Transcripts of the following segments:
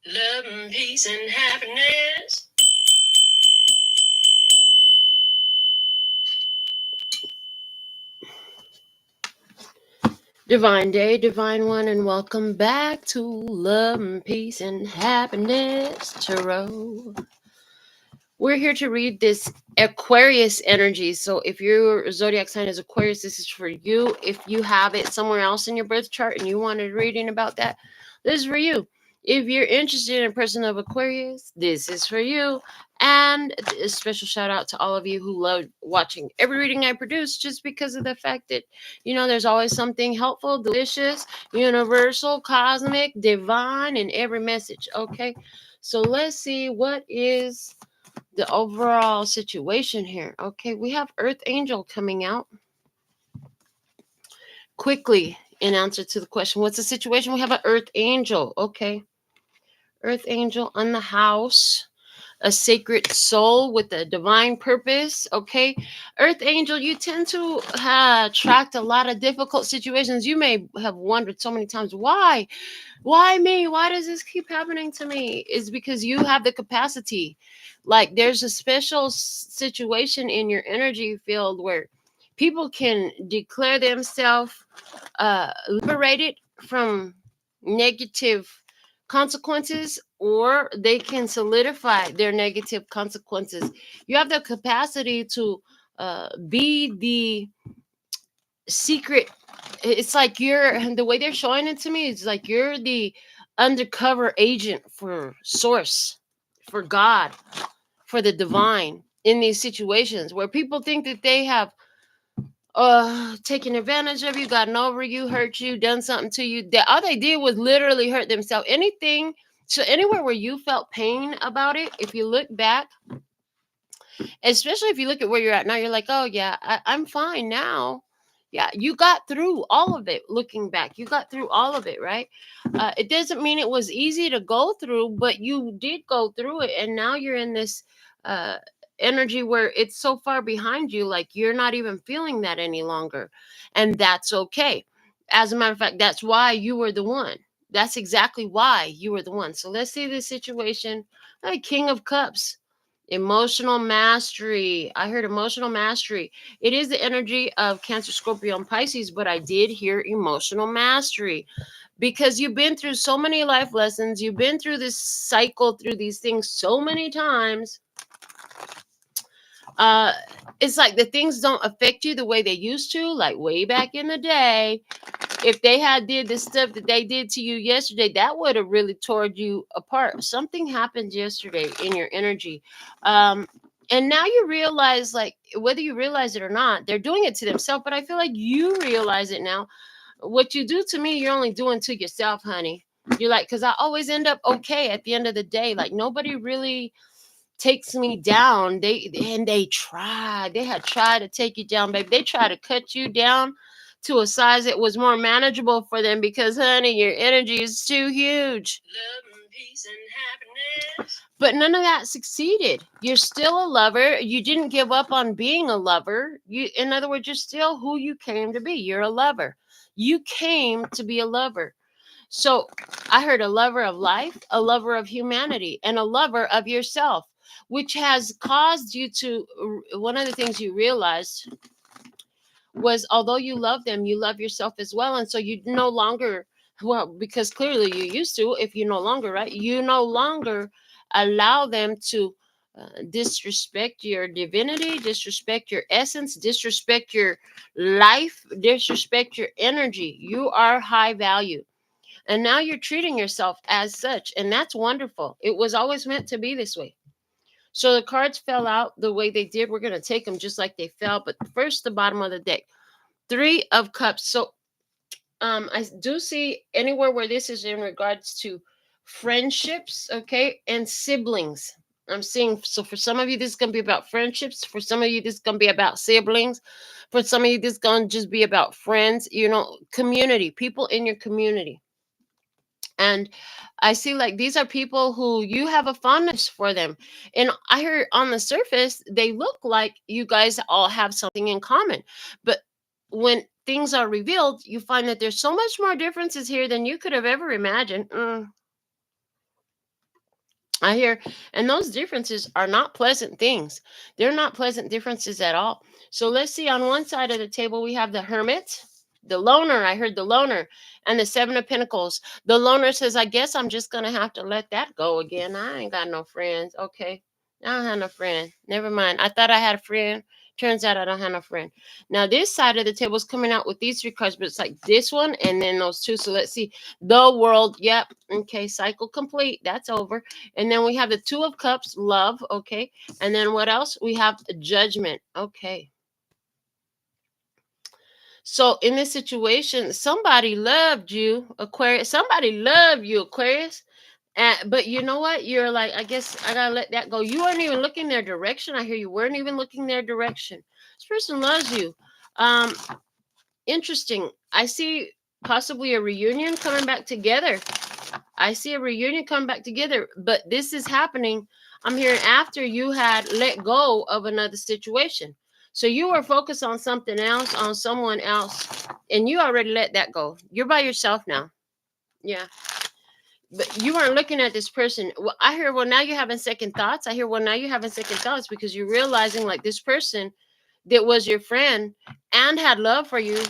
Love and peace and happiness. Divine day, divine one, and welcome back to Love and Peace and Happiness Tarot. We're here to read this Aquarius energy. So if your zodiac sign is Aquarius, this is for you. If you have it somewhere else in your birth chart and you wanted reading about that, this is for you. If you're interested in a person of Aquarius, this is for you. And a special shout out to all of you who love watching every reading I produce, just because of the fact that, there's always something helpful, delicious, universal, cosmic, divine in every message. Okay. So let's see what is the overall situation here. Okay, we have Earth Angel coming out quickly in answer to the question, what's the situation? We have an Earth Angel. Okay, Earth Angel on the house, a sacred soul with a divine purpose. Okay, Earth Angel, you tend to attract a lot of difficult situations. You may have wondered so many times, why me? Why does this keep happening to me? It's because you have the capacity. Like, there's a special situation in your energy field where people can declare themselves liberated from negative consequences, or they can solidify their negative consequences. You have the capacity to be the secret. It's like you're, the way they're showing it to me, it's like you're the undercover agent for source, for God, for the divine in these situations where people think that they have taken advantage of you, gotten over you, hurt you, done something to you. That all they did was literally hurt themselves. Anything, so anywhere where you felt pain about it, if you look back, especially if you look at where you're at now, you're like, oh yeah, I'm fine now. Yeah, you got through all of it. Looking back, you got through all of it, right? It doesn't mean it was easy to go through, but you did go through it, and now you're in this uh, energy where it's so far behind you, like you're not even feeling that any longer, and that's okay. As a matter of fact, that's why you were the one. That's exactly why you were the one. So let's see the situation. King of Cups. Emotional mastery. I heard emotional mastery. It is the energy of Cancer, Scorpio, and Pisces, but I did hear emotional mastery because you've been through so many life lessons. You've been through this cycle, through these things so many times. Uh, it's like the things don't affect you the way they used to, like way back in the day. If they had did the stuff that they did to you yesterday, that would have really tore you apart. Something happened yesterday in your energy. And now you realize, like, whether you realize it or not, they're doing it to themselves. But I feel like you realize it now. What you do to me, you're only doing to yourself, honey. You're like, because I always end up okay at the end of the day. Like, nobody really takes me down. They had tried to take you down, baby. They tried to cut you down to a size that was more manageable for them because, honey, your energy is too huge. Love and peace and happiness. But none of that succeeded. You're still a lover. You didn't give up on being a lover. In other words, you're still who you came to be. You're a lover. You came to be a lover. So I heard a lover of life, a lover of humanity, and a lover of yourself, which has caused you to, one of the things you realized was, although you love them, you love yourself as well. And so you no longer, well, because clearly you used to, if you no longer, right, you no longer allow them to disrespect your divinity, disrespect your essence, disrespect your life, disrespect your energy. You are high value. And now you're treating yourself as such. And that's wonderful. It was always meant to be this way. So the cards fell out the way they did. We're going to take them just like they fell. But first, the bottom of the deck. 3 of Cups. So I do see anywhere where this is in regards to friendships, okay, and siblings. I'm seeing, so for some of you, this is going to be about friendships. For some of you, this is going to be about siblings. For some of you, this is going to just be about friends, community, people in your community. And I see, like, these are people who you have a fondness for them. And I heard on the surface, they look like you guys all have something in common. But when things are revealed, you find that there's so much more differences here than you could have ever imagined. I hear, and those differences are not pleasant things. They're not pleasant differences at all. So let's see, on one side of the table, we have the hermit, the loner. I heard the loner, and the seven of pentacles. The loner says, I guess I'm just going to have to let that go again. I ain't got no friends. Okay. I don't have no friend. Never mind. I thought I had a friend. Turns out I don't have no friend. Now, this side of the table is coming out with these three cards, but it's like this one and then those two. So let's see. The world. Yep. Okay. Cycle complete. That's over. And then we have the two of cups, love. Okay. And then what else? We have judgment. Okay. So in this situation, somebody loved you, Aquarius. Somebody loved you, Aquarius. But you know what? You're like, I guess I gotta let that go. You weren't even looking their direction. I hear you weren't even looking their direction. This person loves you. Um, Interesting. I see possibly a reunion coming back together. I see a reunion coming back together, but this is happening. I'm hearing after you had let go of another situation. So you were focused on something else, on someone else, and you already let that go. You're by yourself now. Yeah. But you weren't looking at this person. Well, I hear, well, now you're having second thoughts. I hear, well, now you're having second thoughts because you're realizing like this person that was your friend and had love for you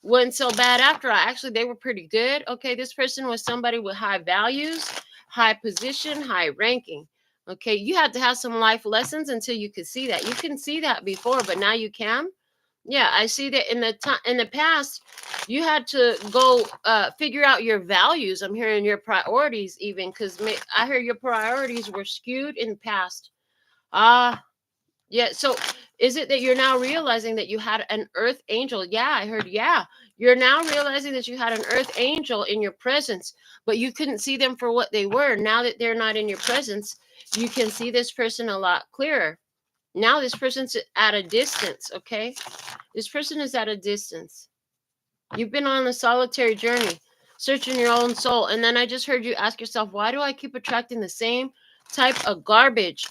wasn't so bad after all. Actually, they were pretty good. Okay, this person was somebody with high values, high position, high ranking. Okay, you had to have some life lessons until you could see that. You couldn't see that before, but now you can. Yeah, I see that in the time in the past, you had to go figure out your values. I'm hearing your priorities even because I hear your priorities were skewed in the past. Ah, yeah. So is it that you're now realizing that you had an earth angel? Yeah, I heard. Yeah. You're now realizing that you had an earth angel in your presence, but you couldn't see them for what they were. Now that they're not in your presence, you can see this person a lot clearer. Now this person's at a distance, okay? This person is at a distance. You've been on a solitary journey, searching your own soul. And then I just heard you ask yourself, why do I keep attracting the same type of garbage?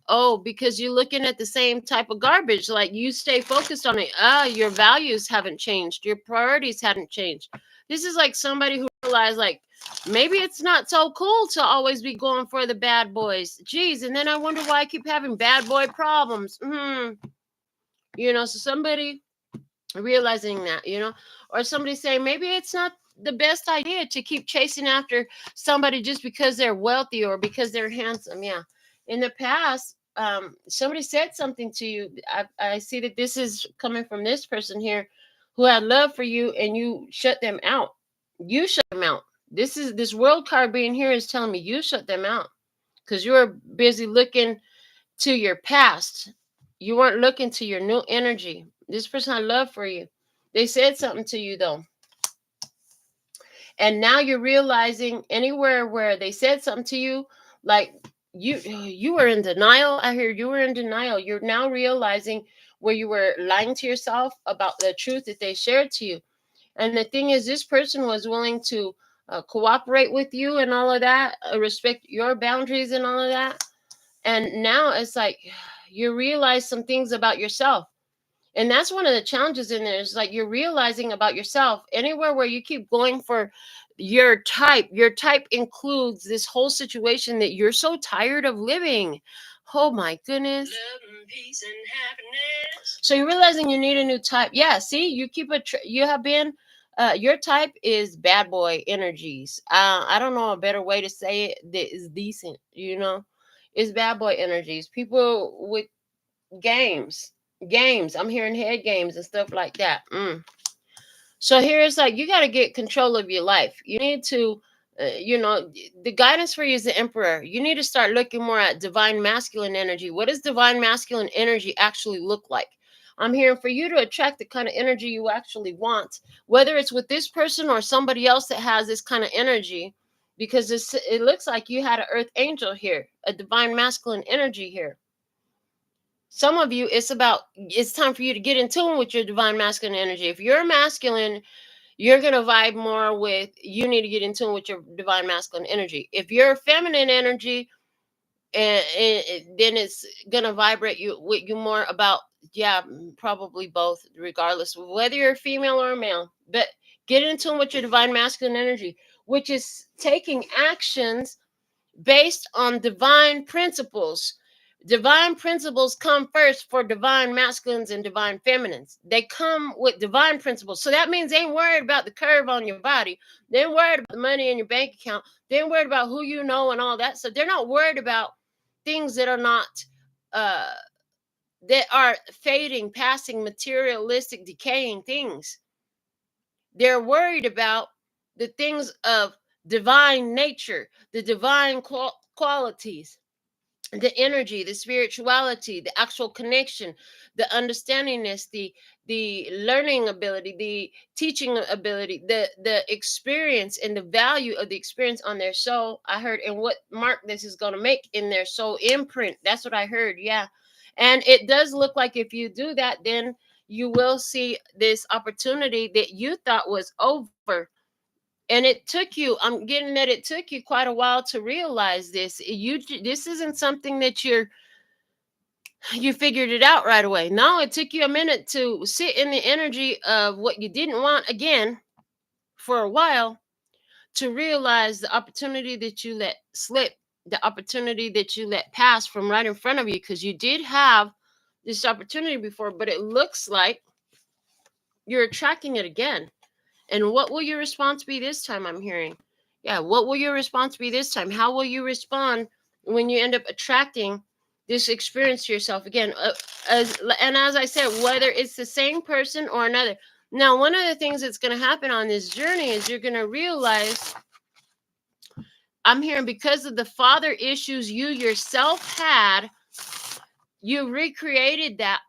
Oh, because you're looking at the same type of garbage. Like you stay focused on it. Your values haven't changed. Your priorities haven't changed. This is like somebody who realized, like, maybe it's not so cool to always be going for the bad boys. Geez, and then I wonder why I keep having bad boy problems. So somebody realizing that, or somebody saying maybe it's not the best idea to keep chasing after somebody just because they're wealthy or because they're handsome. Yeah. In the past, somebody said something to you. I see that this is coming from this person here who had love for you and you shut them out. You shut them out. This world card being here is telling me you shut them out because you were busy looking to your past. You weren't looking to your new energy. This person had love for you. They said something to you though. And now you're realizing anywhere where they said something to you, like you were in denial. I hear you were in denial. You're now realizing where you were lying to yourself about the truth that they shared to you. And the thing is, this person was willing to cooperate with you and all of that, respect your boundaries and all of that. And now it's like you realize some things about yourself. And that's one of the challenges in there is like you're realizing about yourself anywhere where you keep going for your type. Your type includes this whole situation that you're so tired of living. Oh my goodness. Love and peace and happiness. So you're realizing you need a new type. Yeah, see, you have been your type is bad boy energies. I don't know a better way to say it that is decent, It's bad boy energies. People with games. I'm hearing head games and stuff like that. So here it's like you got to get control of your life. You need to, the guidance for you is the emperor. You need to start looking more at divine masculine energy. What does divine masculine energy actually look like? I'm hearing for you to attract the kind of energy you actually want, whether it's with this person or somebody else that has this kind of energy, because it looks like you had an earth angel here, a divine masculine energy here. Some of you, it's time for you to get in tune with your divine masculine energy. If you're masculine, you're going to vibe more with, you need to get in tune with your divine masculine energy. If you're feminine energy, then it's going to vibrate with you more about, yeah, probably both, regardless of whether you're female or male. But get in tune with your divine masculine energy, which is taking actions based on divine principles. Divine principles come first for divine masculines and divine feminines. They come with divine principles. So that means they ain't worried about the curve on your body. They ain't worried about the money in your bank account. They ain't worried about who you know and all that stuff. They're not worried about things that are not uh that are fading, passing, materialistic, decaying things. They're worried about the things of divine nature, the divine qualities, the energy, the spirituality, the actual connection, the understandingness, the learning ability, the teaching ability, the experience and the value of the experience on their soul. I heard, and what mark this is going to make in their soul imprint. That's what I heard. Yeah. And it does look like if you do that, then you will see this opportunity that you thought was over. And it took you, I'm getting that it took you quite a while to realize this. This isn't something that you figured it out right away. No, it took you a minute to sit in the energy of what you didn't want again for a while, to realize the opportunity that you let slip, the opportunity that you let pass from right in front of you, because you did have this opportunity before, but it looks like you're attracting it again. And what will your response be this time? I'm hearing. Yeah, what will your response be this time? How will you respond when you end up attracting this experience to yourself again? As I said, whether it's the same person or another. Now, one of the things that's going to happen on this journey is you're going to realize, I'm hearing, because of the father issues you yourself had, you recreated that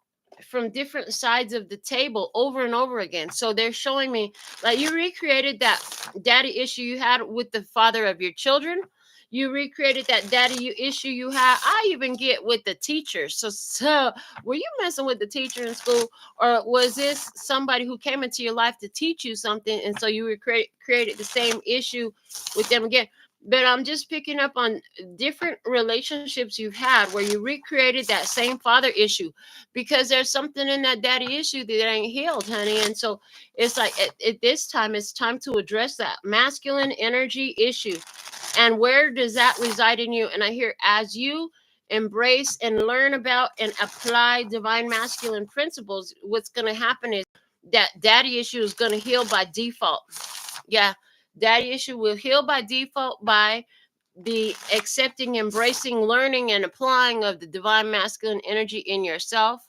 from different sides of the table over and over again. So they're showing me like you recreated that daddy issue you had with the father of your children. You recreated that daddy issue you had. I even get with the teacher. So were you messing with the teacher in school, or was this somebody who came into your life to teach you something, and so you created the same issue with them again? But I'm just picking up on different relationships you've had where you recreated that same father issue, because there's something in that daddy issue that ain't healed, honey. And so it's like at this time, it's time to address that masculine energy issue. And where does that reside in you? And I hear, as you embrace and learn about and apply divine masculine principles, what's going to happen is that daddy issue is going to heal by default. Yeah, daddy issue will heal by default by the accepting, embracing, learning, and applying of the divine masculine energy in yourself.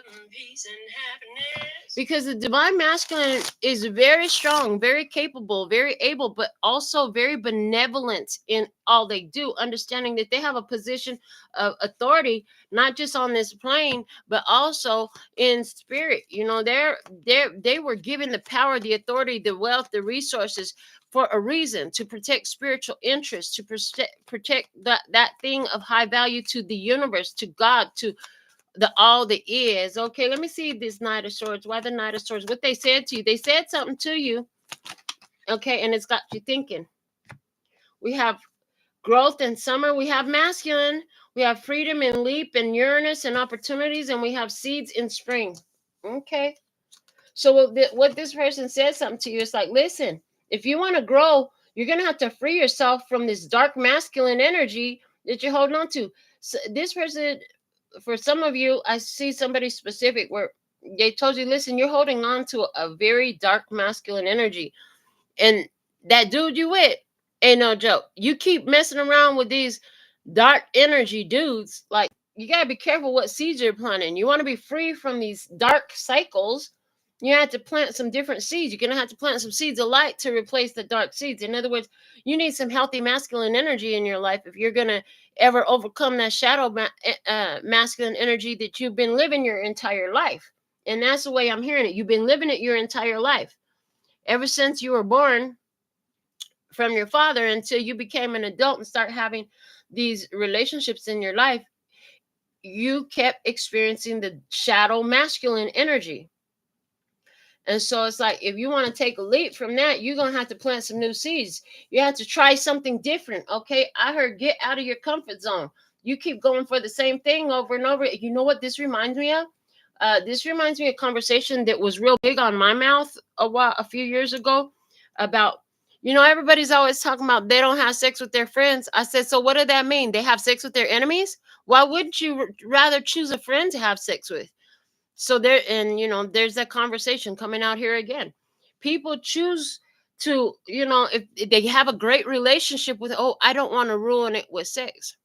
Love and peace and happiness. Because the divine masculine is very strong, very capable, very able, but also very benevolent in all they do, understanding that they have a position of authority, not just on this plane, but also in spirit. You know, they were given the power, the authority, the wealth, the resources for a reason, to protect spiritual interests, to protect that thing of high value to the universe, to God, to the all that is. Okay, let me see this Knight of Swords. Why the Knight of Swords? What they said to you. They said something to you. Okay, and it's got you thinking. We have growth in summer. We have masculine. We have freedom and leap and Uranus and opportunities. And we have seeds in spring. Okay. So what this person said something to you, it's like, listen, if you want to grow, you're going to have to free yourself from this dark masculine energy that you're holding on to. So this person, for some of you, I see somebody specific where they told you, listen, you're holding on to a very dark masculine energy. And that dude you with ain't no joke. You keep messing around with these dark energy dudes. Like, you got to be careful what seeds you're planting. You want to be free from these dark cycles. You have to plant some different seeds. You're going to have to plant some seeds of light to replace the dark seeds. In other words, you need some healthy masculine energy in your life if you're going to ever overcome that shadow masculine energy that you've been living your entire life. And that's the way I'm hearing it. You've been living it your entire life. Ever since you were born from your father until you became an adult and start having these relationships in your life, you kept experiencing the shadow masculine energy. And so it's like, if you want to take a leap from that, you're going to have to plant some new seeds. You have to try something different. Okay. I heard get out of your comfort zone. You keep going for the same thing over and over. You know what this reminds me of? This reminds me of a conversation that was real big on my mouth a few years ago about, Everybody's always talking about they don't have sex with their friends. I said, so what does that mean? They have sex with their enemies? Why wouldn't you rather choose a friend to have sex with? So there's that conversation coming out here again. People choose to, if they have a great relationship with, oh, I don't want to ruin it with sex.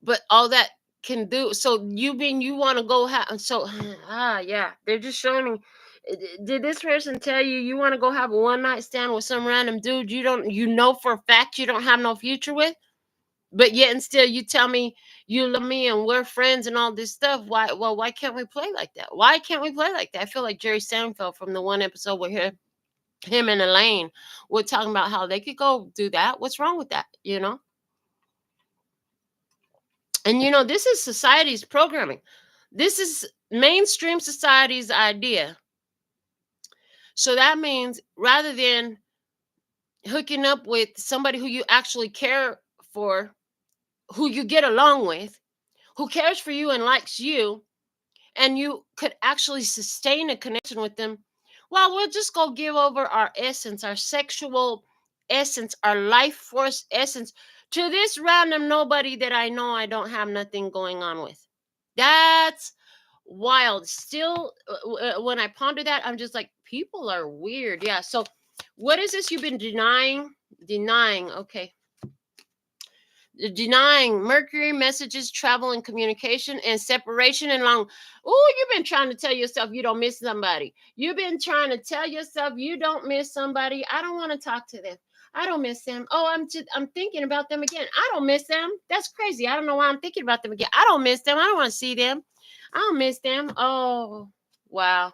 But all that can do, so you want to go have, so yeah, they're just showing me. Did this person tell you want to go have a one night stand with some random dude you know for a fact you don't have no future with? But yet and still you tell me you love me and we're friends and all this stuff. Why can't we play like that? Why can't we play like that? I feel like Jerry Seinfeld from the one episode where him and Elaine were talking about how they could go do that. What's wrong with that? And this is society's programming. This is mainstream society's idea. So that means rather than hooking up with somebody who you actually care for, who you get along with, who cares for you and likes you, and you could actually sustain a connection with them, well, we'll just go give over our essence, our sexual essence, our life force essence to this random nobody that I know I don't have nothing going on with. That's wild. Still, when I ponder that, I'm just like, people are weird. Yeah. So, what is this you've been denying? Denying. Okay. Denying Mercury, messages, travel and communication, and separation and long. Oh, you've been trying to tell yourself you don't miss somebody. You've been trying to tell yourself you don't miss somebody. I don't want to talk to them. I don't miss them. Oh, I'm thinking about them again. I don't miss them. That's crazy. I don't know why I'm thinking about them again. I don't miss them. I don't want to see them. I don't miss them. Oh, wow.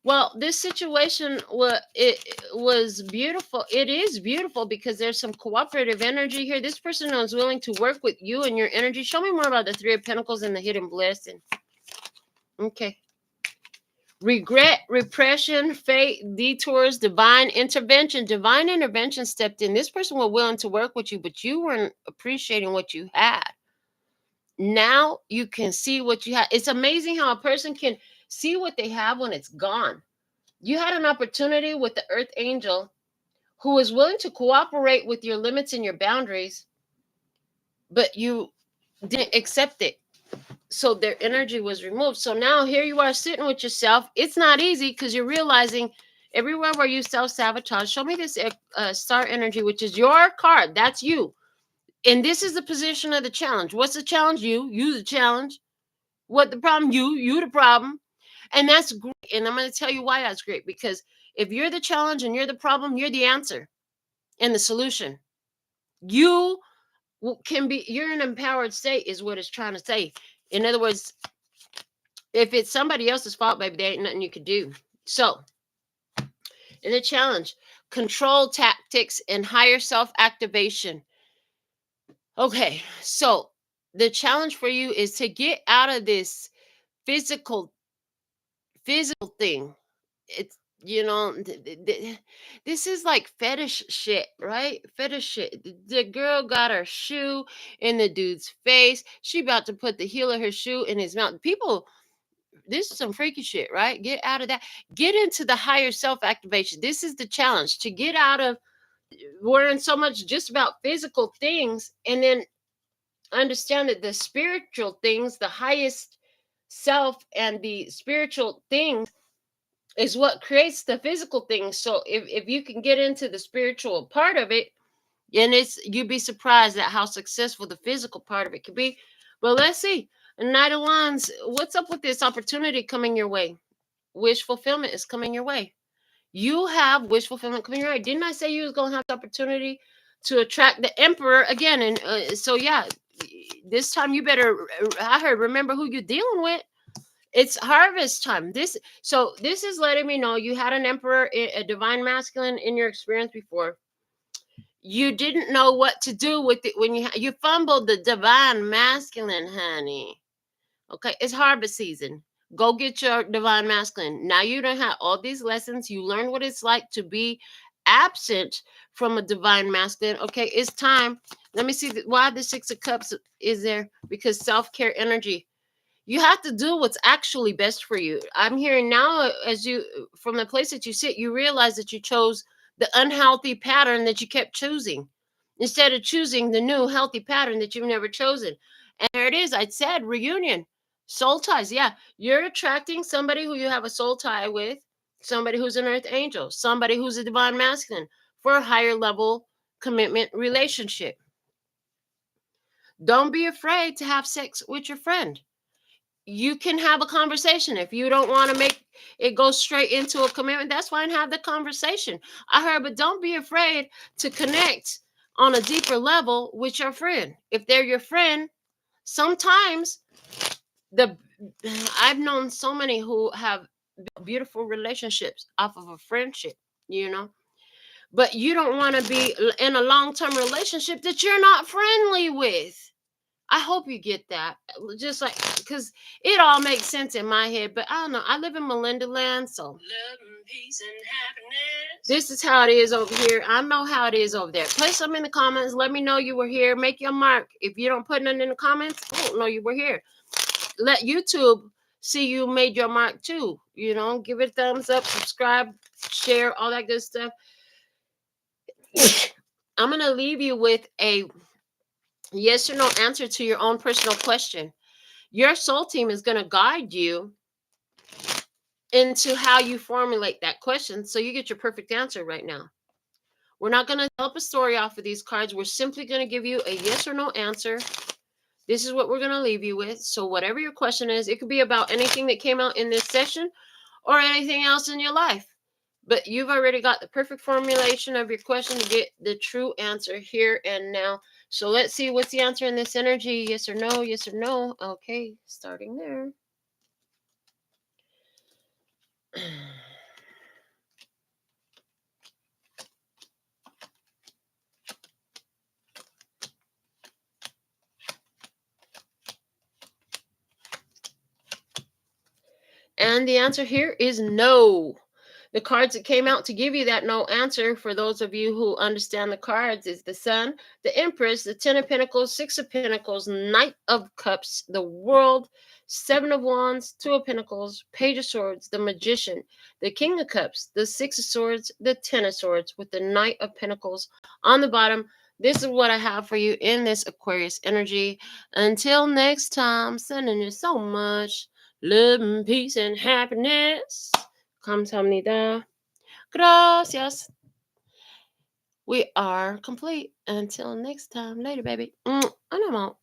Well, this situation was beautiful. It is beautiful because there's some cooperative energy here. This person is willing to work with you and your energy. Show me more about the Three of Pentacles and the hidden blessing. Okay. Regret, repression, fate, detours, divine intervention. Divine intervention stepped in. This person was willing to work with you, but you weren't appreciating what you had. Now you can see what you have. It's amazing how a person can see what they have when it's gone. You had an opportunity with the earth angel who was willing to cooperate with your limits and your boundaries, but you didn't accept it. So their energy was removed. So now here you are sitting with yourself. It's not easy because you're realizing everywhere where you self-sabotage. Show me this star energy, which is your card. That's you. And this is the position of the challenge. What's the challenge? You the challenge. What the problem? You the problem. And that's great. And I'm going to tell you why that's great. Because if you're the challenge and you're the problem, you're the answer and the solution. You can be, you're an empowered state is what it's trying to say. In other words, if it's somebody else's fault, baby, there ain't nothing you could do. So in the challenge, control tactics and higher self-activation. Okay, so the challenge for you is to get out of this physical thing. It's this is like fetish shit, right? Fetish shit. The girl got her shoe in the dude's face. She about to put the heel of her shoe in his mouth. People, this is some freaky shit, right? Get out of that. Get into the higher self activation. This is the challenge, to get out of worrying so much just about physical things, and then understand that the spiritual things, the highest self and the spiritual things is what creates the physical things. So if you can get into the spiritual part of it, and you'd be surprised at how successful the physical part of it could be. Well, let's see. Knight of Wands, what's up with this opportunity coming your way? Wish fulfillment is coming your way. You have wish fulfillment coming your way. Didn't I say you was going to have the opportunity to attract the emperor again? And so, yeah, this time you better, I heard, remember who you're dealing with. It's harvest time. This is letting me know you had an emperor, a divine masculine in your experience before. You didn't know what to do with it when you fumbled the divine masculine, honey. Okay, it's harvest season. Go get your divine masculine. Now you don't have all these lessons. You learn what it's like to be absent from a divine masculine. Okay, it's time. Let me see why the Six of Cups is there. Because self-care energy. You have to do what's actually best for you. I'm hearing now, as you, from the place that you sit, you realize that you chose the unhealthy pattern that you kept choosing instead of choosing the new healthy pattern that you've never chosen. And there it is. I said reunion, soul ties. Yeah, you're attracting somebody who you have a soul tie with, somebody who's an earth angel, somebody who's a divine masculine for a higher level commitment relationship. Don't be afraid to have sex with your friend. You can have a conversation. If you don't want to make it go straight into a commitment, that's fine. Have the conversation. I heard, but don't be afraid to connect on a deeper level with your friend. If they're your friend, sometimes the I've known so many who have beautiful relationships off of a friendship, you know. But you don't want to be in a long-term relationship that you're not friendly with. I hope you get that. Just like, because it all makes sense in my head, but I don't know. I live in Melinda land, so love and peace and happiness. This is how it is over here. I know how it is over there. Place them in the comments. Let me know you were here. Make your mark. If you don't put nothing in the comments, I don't know you were here. Let YouTube see you made your mark too. You know, give it a thumbs up, subscribe, share, all that good stuff. I'm going to leave you with a yes or no answer to your own personal question. Your soul team is going to guide you into how you formulate that question so you get your perfect answer right now. We're not going to develop a story off of these cards. We're simply going to give you a yes or no answer. This is what we're going to leave you with. So whatever your question is, it could be about anything that came out in this session or anything else in your life. But you've already got the perfect formulation of your question to get the true answer here and now. So let's see what's the answer in this energy. Yes or no, yes or no. Okay, starting there. And the answer here is no. The cards that came out to give you that no answer, for those of you who understand the cards, is the Sun, the Empress, the Ten of Pentacles, Six of Pentacles, Knight of Cups, the World, Seven of Wands, Two of Pentacles, Page of Swords, the Magician, the King of Cups, the Six of Swords, the Ten of Swords, with the Knight of Pentacles on the bottom. This is what I have for you in this Aquarius energy. Until next time, sending you so much love and peace and happiness. 감사합니다. Gracias. We are complete. Until next time. Later, baby. And I'm out.